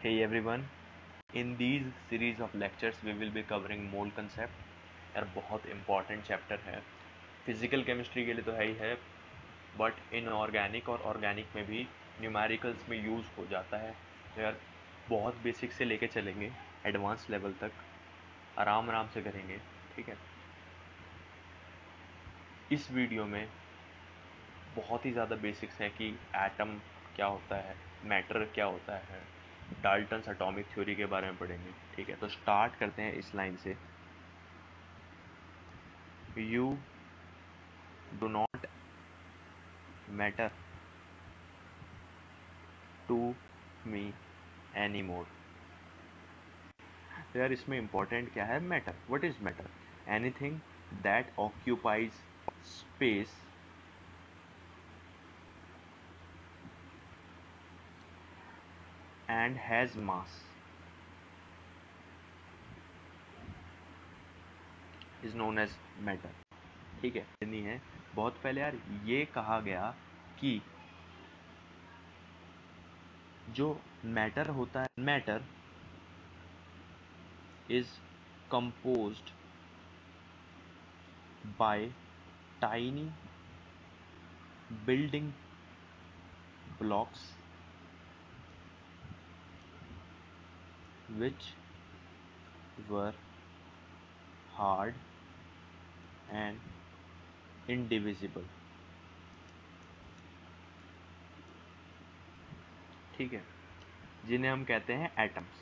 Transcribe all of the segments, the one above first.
Hey everyone, in these series of lectures we will be covering mole concept. यार बहुत important chapter है. Physical chemistry के लिए तो है ही है, बट इनऑर्गेनिक और ऑर्गेनिक में भी न्यूमेरिकल्स में यूज़ हो जाता है. तो यार बहुत बेसिक से लेके चलेंगे एडवांस लेवल तक, आराम आराम से करेंगे. ठीक है. इस वीडियो में बहुत ही ज़्यादा बेसिक्स है कि एटम क्या होता है, मैटर क्या होता है, डाल्टन्स एटॉमिक थ्योरी के बारे में पढ़ेंगे. ठीक है, तो स्टार्ट करते हैं इस लाइन से. You do not matter to me any more. तो यार इसमें इंपॉर्टेंट क्या है? Matter. What is matter? Anything that occupies space and has mass is known as matter. ठीक है, नहीं है. बहुत पहले यार ये कहा गया कि जो मैटर होता है, matter is composed by tiny building blocks which were hard and indivisible. ठीक है, जिन्हें हम कहते हैं एटम्स.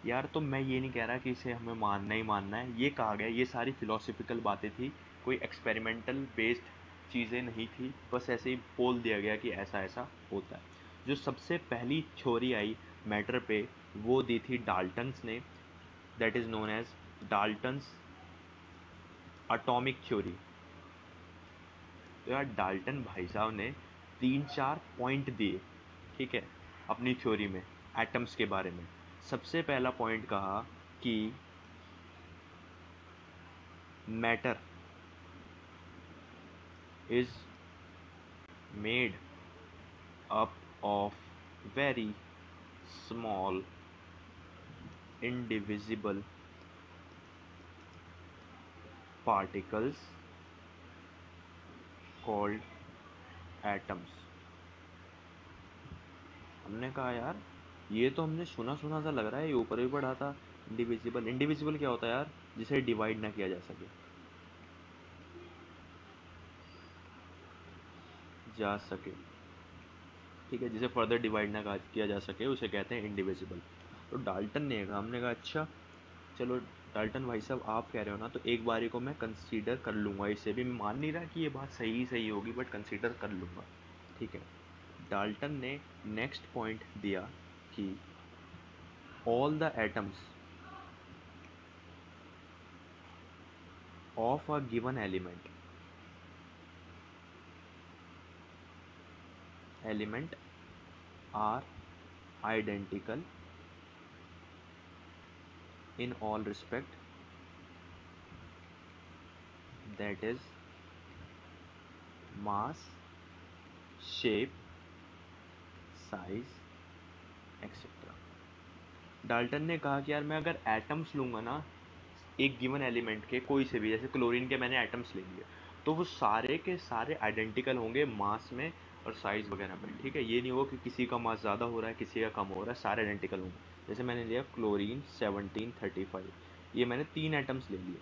यार तो मैं ये नहीं कह रहा कि इसे हमें मानना ही मानना है. ये कहा गया, ये सारी फिलोसफिकल बातें थी, कोई एक्सपेरिमेंटल बेस्ड चीज़ें नहीं थी. बस ऐसे ही बोल दिया गया कि ऐसा ऐसा होता है. जो सबसे पहली थ्योरी आई मैटर पे वो दी थी डाल्टन्स ने. That is known as Dalton's atomic theory. तो यार डाल्टन भाई साहब ने 3-4 पॉइंट दिए. ठीक है, अपनी थ्योरी में एटम्स के बारे में. सबसे पहला पॉइंट कहा कि matter is made up of very small indivisible particles called atoms. हमने कहा यार ये तो हमने सुना सुना सा लग रहा है, ये ऊपर भी पढ़ा था. इंडिविजिबल, इंडिविजिबल क्या होता है यार? जिसे डिवाइड ना किया जा सके. ठीक है, जिसे फर्दर डिवाइड ना किया जा सके उसे कहते हैं इंडिविजिबल. तो डाल्टन ने कहा, हमने कहा अच्छा चलो डाल्टन भाई साहब आप कह रहे हो ना, तो एक बारी को मैं कंसीडर कर लूँगा. इसे भी मैं मान नहीं रहा कि ये बात सही सही होगी, बट कंसीडर कर लूँगा. ठीक है. डाल्टन ने नेक्स्ट पॉइंट दिया कि all the atoms of a given element are identical in all respect, that is mass, shape, size, etc. Dalton ने कहा कि यार मैं अगर एटम्स लूँगा ना एक गिवन एलिमेंट के, कोई से भी, जैसे क्लोरीन के मैंने एटम्स ले लिए, तो वो सारे के सारे आइडेंटिकल होंगे मास में और साइज़ वगैरह में. ठीक है, ये नहीं होगा कि किसी का मास ज़्यादा हो रहा है किसी का कम हो रहा है, सारे आइडेंटिकल होंगे. जैसे मैंने लिया क्लोरीन 1735, ये मैंने 3 एटम्स ले लिए,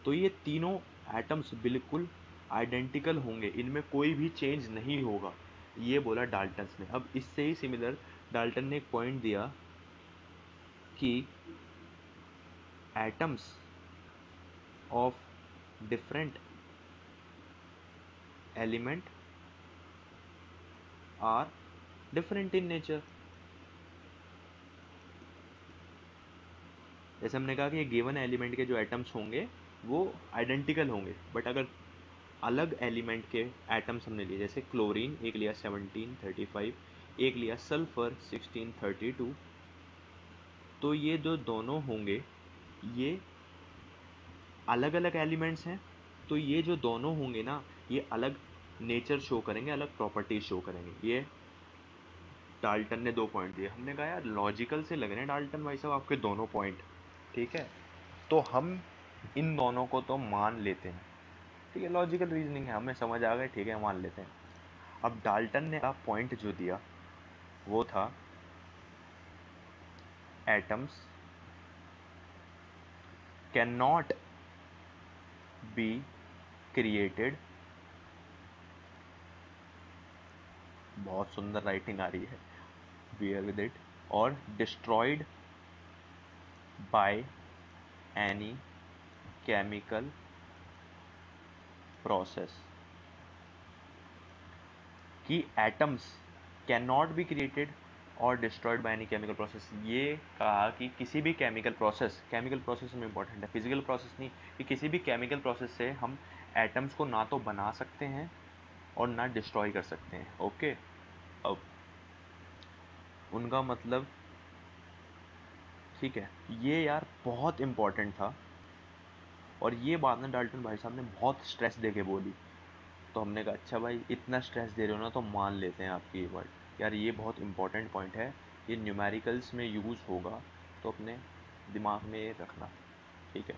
तो ये तीनों एटम्स बिल्कुल आइडेंटिकल होंगे, इनमें कोई भी चेंज नहीं होगा. ये बोला डाल्टन ने. अब इससे ही सिमिलर डाल्टन ने एक पॉइंट दिया कि atoms of different element are different in nature. जैसे हमने कहा कि ये गिवन एलिमेंट के जो एटम्स होंगे वो आइडेंटिकल होंगे, बट अगर अलग एलिमेंट के एटम्स हमने लिए, जैसे क्लोरीन एक लिया 1735, एक लिया सल्फर 1632, तो ये जो दोनों होंगे ये अलग अलग एलिमेंट्स हैं. तो ये जो दोनों होंगे ना ये अलग नेचर शो करेंगे, अलग प्रॉपर्टीज शो करेंगे. ये डाल्टन ने 2 पॉइंट दिए। हमने कहा यार लॉजिकल से लग रहे हैं डाल्टन भाई साहब आपके दोनों पॉइंट, ठीक है, तो हम इन दोनों को तो मान लेते हैं, ठीक है, लॉजिकल रीजनिंग है, हमें समझ आ गए, ठीक है, मान लेते हैं। अब डाल्टन ने आप पॉइंट जो दिया वो था atoms can not be created, बहुत सुंदर राइटिंग आ रही है, bear with it, और destroyed by any chemical process, कि atoms can not be created और destroyed by any chemical process. ये कहा कि किसी भी केमिकल प्रोसेस में इंपॉर्टेंट है, फिजिकल प्रोसेस नहीं, कि किसी भी केमिकल प्रोसेस से हम एटम्स को ना तो बना सकते हैं और ना डिस्ट्रॉय कर सकते हैं। ओके, अब उनका मतलब, ठीक है, ये यार बहुत इंपॉर्टेंट था और ये बात ना डाल्टन भाई साहब ने बहुत स्ट्रेस दे के बोली। तो हमने कहा अच्छा भाई इतना स्ट्रेस दे रहे हो ना तो मान लेते हैं आपकी ये वर्ड, यार ये बहुत इंपॉर्टेंट पॉइंट है, ये न्यूमेरिकल्स में यूज़ होगा तो अपने दिमाग में ये रखना, ठीक है।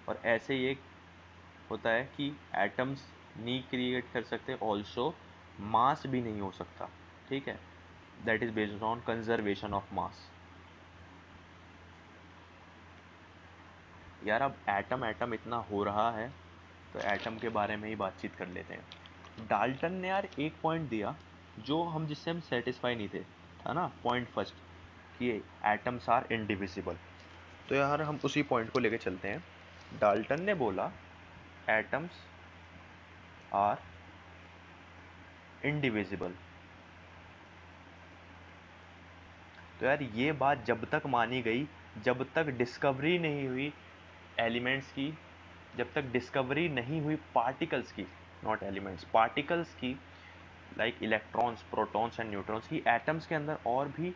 और ऐसे ही एक होता है कि एटम्स नहीं क्रिएट कर सकते, ऑल्सो मास भी नहीं हो सकता, ठीक है, that is based on conservation of mass. यार अब एटम एटम इतना हो रहा है तो एटम के बारे में ही बातचीत कर लेते हैं। डाल्टन ने यार एक पॉइंट दिया जो हम जिससे हम सेटिस्फाई नहीं थे, था ना पॉइंट फर्स्ट, कि एटम्स आर इनडिविजिबल। तो यार हम उसी पॉइंट को लेके चलते हैं। डाल्टन ने बोला एटम्स आर इनडिविजिबल। तो यार ये बात जब तक मानी गई जब तक डिस्कवरी नहीं हुई एलिमेंट्स की, जब तक डिस्कवरी नहीं हुई पार्टिकल्स की, नॉट एलिमेंट्स, पार्टिकल्स की, like electrons, protons and neutrons की, एटम्स के अंदर और भी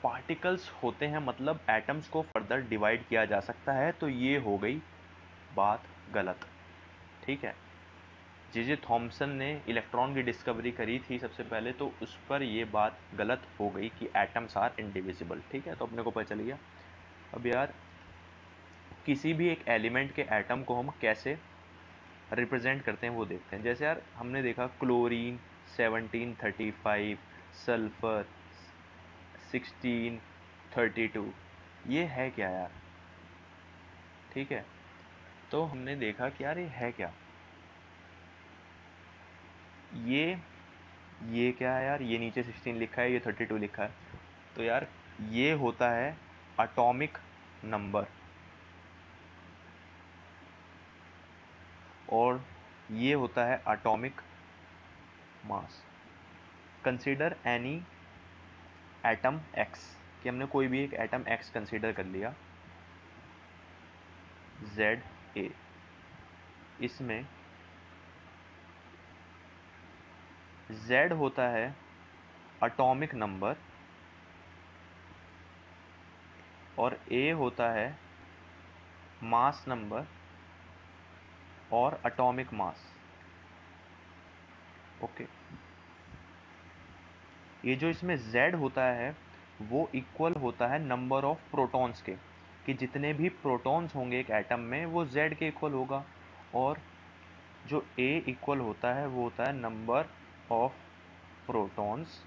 पार्टिकल्स होते हैं, मतलब एटम्स को फर्दर डिवाइड किया जा सकता है, तो ये हो गई बात गलत, ठीक है। जे थॉमसन ने इलेक्ट्रॉन की डिस्कवरी करी थी सबसे पहले, तो उस पर ये बात गलत हो गई कि एटम्स आर इनडिविजिबल, ठीक है, तो अपने को पता चल गया। अब यार किसी भी एक एलिमेंट के एटम को हम कैसे रिप्रेजेंट करते हैं वो देखते हैं। जैसे यार हमने देखा क्लोरीन 1735, सल्फर 1632, ये है क्या यार, ठीक है। तो हमने देखा कि यार ये है क्या, ये ये क्या है यार, ये नीचे 16 लिखा है, ये 32 लिखा है, तो यार ये होता है एटॉमिक नंबर और ये होता है atomic mass. Consider any atom x, कि हमने कोई भी एक एटम एक्स कंसीडर कर लिया, जेड ए, इसमें जेड होता है एटॉमिक नंबर और ए होता है मास नंबर और एटॉमिक मास। ओके, ये जो इसमें Z होता है वो इक्वल होता है नंबर ऑफ प्रोटॉन्स के, कि जितने भी प्रोटॉन्स होंगे एक एटम में वो Z के इक्वल होगा, और जो A इक्वल होता है वो होता है number of protons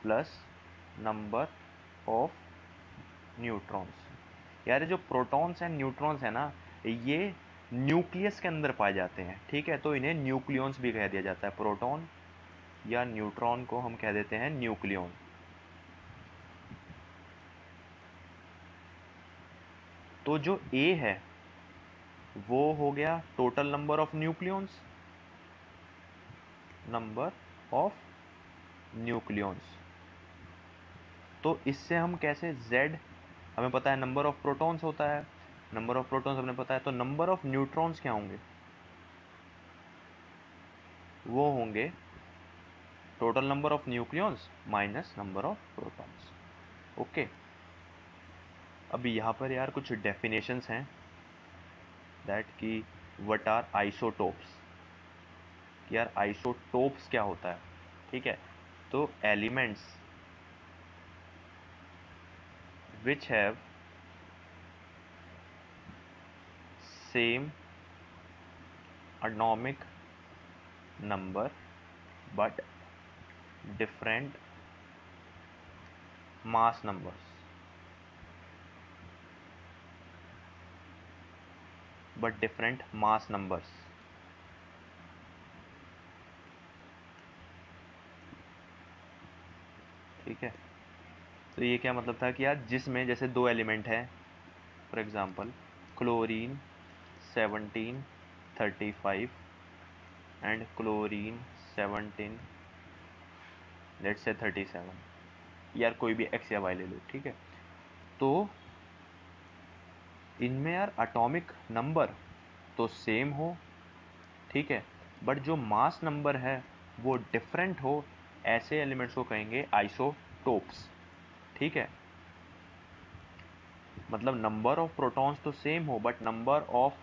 plus number of neutrons. यार ये जो प्रोटॉन्स एंड न्यूट्रॉन्स है ना, ये न्यूक्लियस के अंदर पाए जाते हैं, ठीक है, तो इन्हें न्यूक्लियॉन्स भी कह दिया जाता है। प्रोटॉन या न्यूट्रॉन को हम कह देते हैं न्यूक्लियॉन। तो जो A है वो हो गया total number of nucleons, number of nucleons. तो इससे हम कैसे Z, हमें पता है नंबर ऑफ प्रोटॉन्स होता है, नंबर ऑफ प्रोटॉन्स हमें पता है, तो नंबर ऑफ न्यूट्रॉन्स क्या होंगे, वो होंगे total number of nucleons minus number of protons. Okay, अब यहाँ पर यार कुछ डेफिनेशंस हैं, दैट कि व्हाट आर आइसोटोप्स, कि यार आइसोटोप्स क्या होता है, ठीक है। तो elements which have same atomic number but different mass numbers ठीक है। तो ये क्या मतलब था कि यार जिसमें जैसे दो एलिमेंट हैं, for example chlorine 1735 and chlorine 17 let's say 37, यार कोई भी एक्स या वाई ले लो, ठीक है। तो इनमें यार एटॉमिक नंबर तो सेम हो, ठीक है, बट जो मास नंबर है वो डिफरेंट हो, ऐसे एलिमेंट्स को कहेंगे आइसोटोप्स, ठीक है। मतलब नंबर ऑफ प्रोटॉन्स तो सेम हो but number of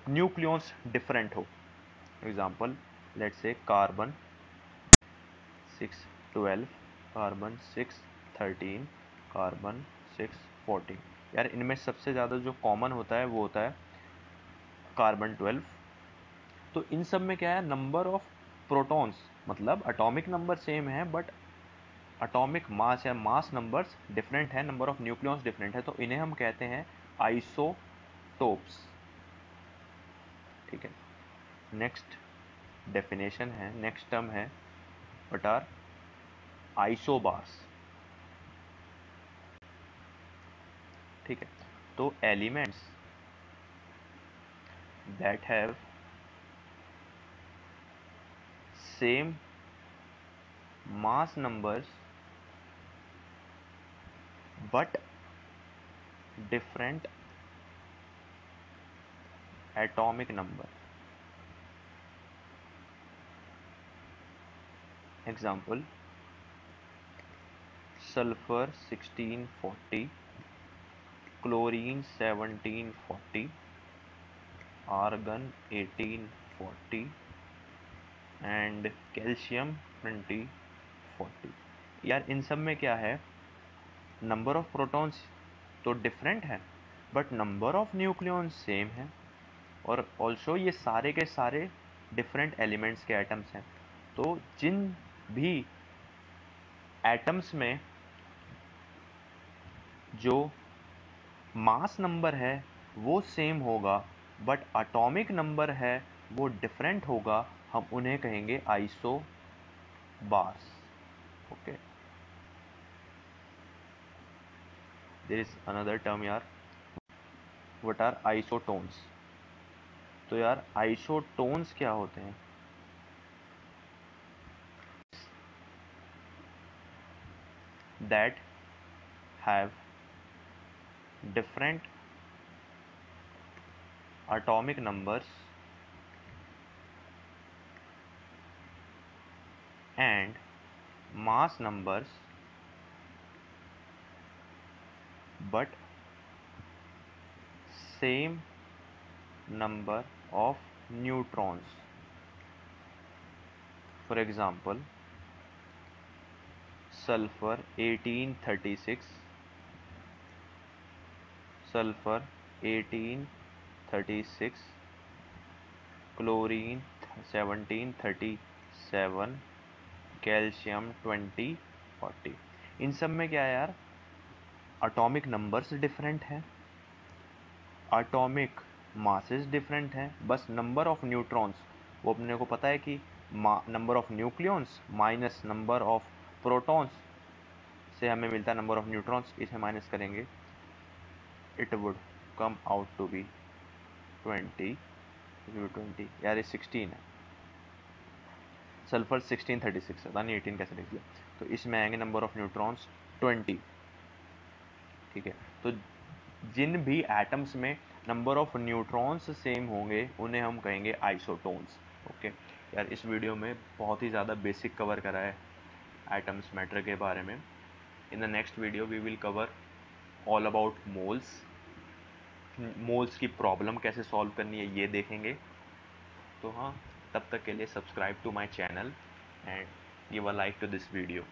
nucleons different हो। Example let's say carbon 612, carbon 613, carbon 614। यार इनमें सबसे ज़्यादा जो कॉमन होता है वो होता है कार्बन 12। तो इन सब में क्या है, नंबर ऑफ प्रोटॉन्स मतलब एटॉमिक नंबर सेम है बट एटॉमिक मास या मास नंबर्स डिफरेंट है, नंबर ऑफ न्यूक्लियॉन्स डिफरेंट है, तो इन्हें हम कहते हैं आइसोटोप्स, ठीक है। नेक्स्ट डेफिनेशन है, नेक्स्ट टर्म है व्हाट आर आइसोबार्स, ठीक है। तो elements that have same mass numbers but different atomic number. Example sulphur 1640, chlorine 1740, argon 1840 and calcium 2040। यार इन सब में क्या है, नंबर ऑफ प्रोटॉन्स तो डिफरेंट है but number of nucleons same है, और ऑल्सो ये सारे के सारे डिफरेंट एलिमेंट्स के एटम्स हैं। तो जिन भी एटम्स में जो मास नंबर है वो सेम होगा बट एटॉमिक नंबर है वो डिफरेंट होगा, हम उन्हें कहेंगे isobars, okay. There is another term यार, व्हाट आर आइसोटोन्स। तो यार आइसोटोन्स क्या होते हैं, that have different atomic numbers and mass numbers but same number of neutrons। For example sulfur 1836, sulfur 1836, chlorine 1737, calcium 2040। इन सब में क्या है यार, एटॉमिक नंबर्स डिफरेंट हैं, एटॉमिक मासेस डिफरेंट हैं, बस नंबर ऑफ न्यूट्रॉन्स वो अपने को पता है कि number of nucleons minus number of protons से हमें मिलता है नंबर ऑफ न्यूट्रॉन्स, इसे माइनस करेंगे it would come out to be 20, 20 यार ये 16 है, सल्फर 1636 पता नहीं 18 कैसे लिख लिया, तो इसमें आएंगे नंबर ऑफ न्यूट्रॉन्स 20, ठीक है। तो जिन भी एटम्स में नंबर ऑफ न्यूट्रॉन्स सेम होंगे उन्हें हम कहेंगे आइसोटोन्स, ओके। यार इस वीडियो में बहुत ही ज़्यादा बेसिक कवर करा है एटम्स मैटर के बारे में। In the next video we will cover all about moles, moles की प्रॉब्लम कैसे सॉल्व करनी है ये देखेंगे। तो हाँ, तब तक के लिए subscribe to my channel and give a like to this video.